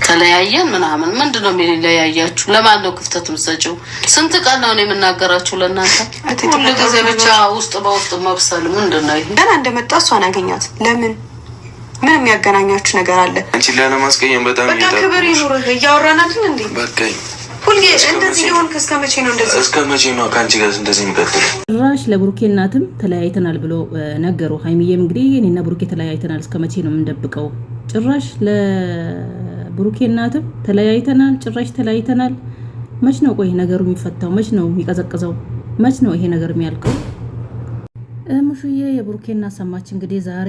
ተለያየን ምናምን ምንድነው የሚለያያችሁ? ለማን ነው ክፍተት የምትሰጪው? ስንት ቀን ነው የምናገራችሁ ለእናንተ? ሁሉ ጊዜ ብቻ ውስጥ በውስጥ መብሰል ምንድነው ይሄ? ገና እንደመጣ እሷን አገኛት። ለምን ምን የሚያገናኛችሁ ነገር አለ? አንቺ ለማስቀየም በጣም በቃ ክብር ይኑርህ። እያወራን አይደል እንዴ? በቃ ሁልጊዜ እንደዚህ ሊሆን እስከ መቼ ነው እንደዚህ? እስከ መቼ ነው ከአንቺ ጋር እንደዚህ የሚቀጥለው? ጭራሽ ለብሩኬ እናትም ተለያይተናል ብሎ ነገሩ። ሀይሚዬም እንግዲህ እኔና ብሩኬ ተለያይተናል እስከ መቼ ነው የምንደብቀው? ጭራሽ ለብሩኬ እናትም ተለያይተናል፣ ጭራሽ ተለያይተናል። መች ነው ቆይ ነገሩ የሚፈታው? መች ነው የሚቀዘቅዘው? መች ነው ይሄ ነገር የሚያልቀው? ሙሽዬ የብሩኬ እናት ሰማች እንግዲህ ዛሬ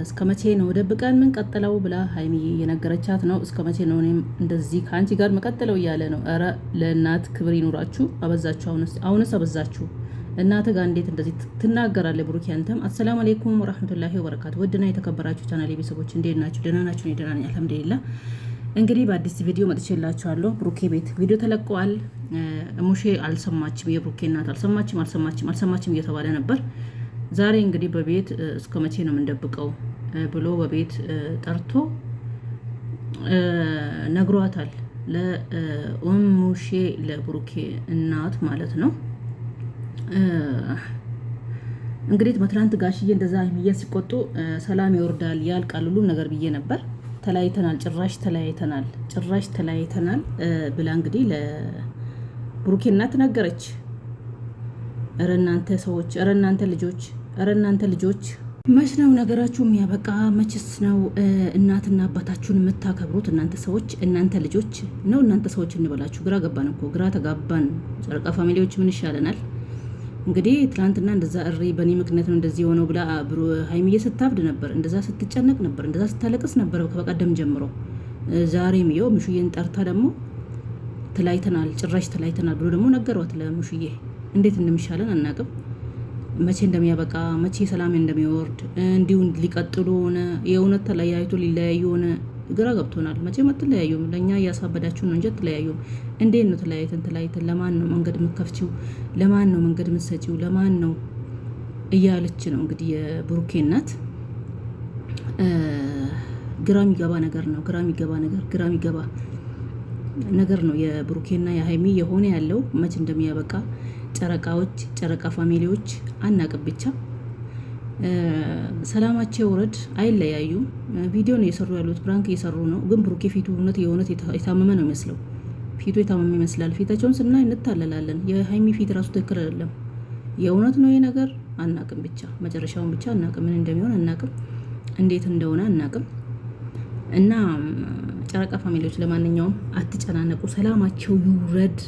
እስከ መቼ ነው ደብቀን ምን ቀጥለው ብላ ሀይሚዬ የነገረቻት ነው። እስከ መቼ ነው እኔም እንደዚህ ከአንቺ ጋር መቀጥለው እያለ ነው። ኧረ ለእናት ክብር ይኑራችሁ። አበዛችሁ፣ አሁንስ አበዛችሁ። እናት ጋር እንዴት እንደዚህ ትናገራለህ? ብሩኬ አንተም። አሰላሙ አለይኩም ወራህመቱላሂ ወበረካቱ። ውድና የተከበራችሁ ቻናሌ ቤተሰቦች እንዴት ናችሁ? ደህና ናችሁ? እኔ ደህና ነኝ አልሐምዱሊላህ። እንግዲህ በአዲስ ቪዲዮ መጥቼላችኋለሁ። ብሩኬ ቤት ቪዲዮ ተለቀዋል። ሙሼ አልሰማችም፣ የብሩኬ እናት አልሰማችም እየተባለ ነበር። ዛሬ እንግዲህ በቤት እስከ መቼ ነው የምንደብቀው ብሎ በቤት ጠርቶ ነግሯታል። ለሙሼ ለብሩኬ እናት ማለት ነው። እንግዲህ ትናንት ጋሽዬ እንደዛ ሀይሚዬን ሲቆጡ ሰላም ይወርዳል ያልቃል ሁሉም ነገር ብዬ ነበር። ተለያይተናል፣ ጭራሽ ተለያይተናል ብላ እንግዲህ ለብሩኬ እናት ነገረች። እረ እናንተ ሰዎች፣ እረ እናንተ ልጆች መች ነው ነገራችሁ የሚያበቃ? መችስ ነው እናትና አባታችሁን የምታከብሩት? እናንተ ሰዎች፣ እናንተ ልጆች ነው። እናንተ ሰዎች እንበላችሁ። ግራ ገባን እኮ ግራ ተጋባን። ጨረቃ ፋሚሊዎች ምን ይሻለናል? እንግዲህ ትናንትና እንደዛ እሪ በእኔ ምክንያት ነው እንደዚህ የሆነው ብላ ሀይሚዬ ስታብድ ነበር፣ እንደዛ ስትጨነቅ ነበር፣ እንደዛ ስታለቅስ ነበር ከበቀደም ጀምሮ። ዛሬም ይኸው ምሹዬን ጠርታ ደግሞ ጭራሽ ተለያይተናል ብሎ ደግሞ ነገሯት ለምሹዬ። እንዴት እንደሚሻለን አናቅም። መቼ እንደሚያበቃ መቼ ሰላም እንደሚወርድ እንዲሁ ሊቀጥሉ ሆነ የእውነት ተለያይቶ ሊለያዩ ሆነ ግራ ገብቶናል። መቼም አትለያዩም። ለእኛ እያሳበዳችሁ ነው እንጂ አትለያዩም። እንዴት ነው ተለያይተን ለማን ነው መንገድ የምከፍቺው? ለማን ነው መንገድ የምትሰጪው? ለማን ነው እያለች ነው እንግዲህ የብሩኬ እናት። ግራ የሚገባ ነገር ነው የብሩኬና የሀይሚ የሆነ ያለው መቼ እንደሚያበቃ ጨረቃ ፋሚሊዎች አናቅም። ብቻ ሰላማቸው ውረድ፣ አይለያዩም። ቪዲዮ ነው እየሰሩ ያሉት፣ ፕራንክ እየሰሩ ነው። ግን ብሩኬ ፊቱ የእውነት የታመመ ነው የሚመስለው። ፊቱ የታመመ ይመስላል። ፊታቸውን ስናይ እንታለላለን። የሀይሚ ፊት ራሱ ትክክል አይደለም። የእውነት ነው ይሄ ነገር አናቅም። ብቻ መጨረሻውን ብቻ አናቅም። ምን እንደሚሆን አናቅም። እንዴት እንደሆነ አናቅም። እና ጨረቃ ፋሚሊዎች ለማንኛውም አትጨናነቁ፣ ሰላማቸው ይውረድ።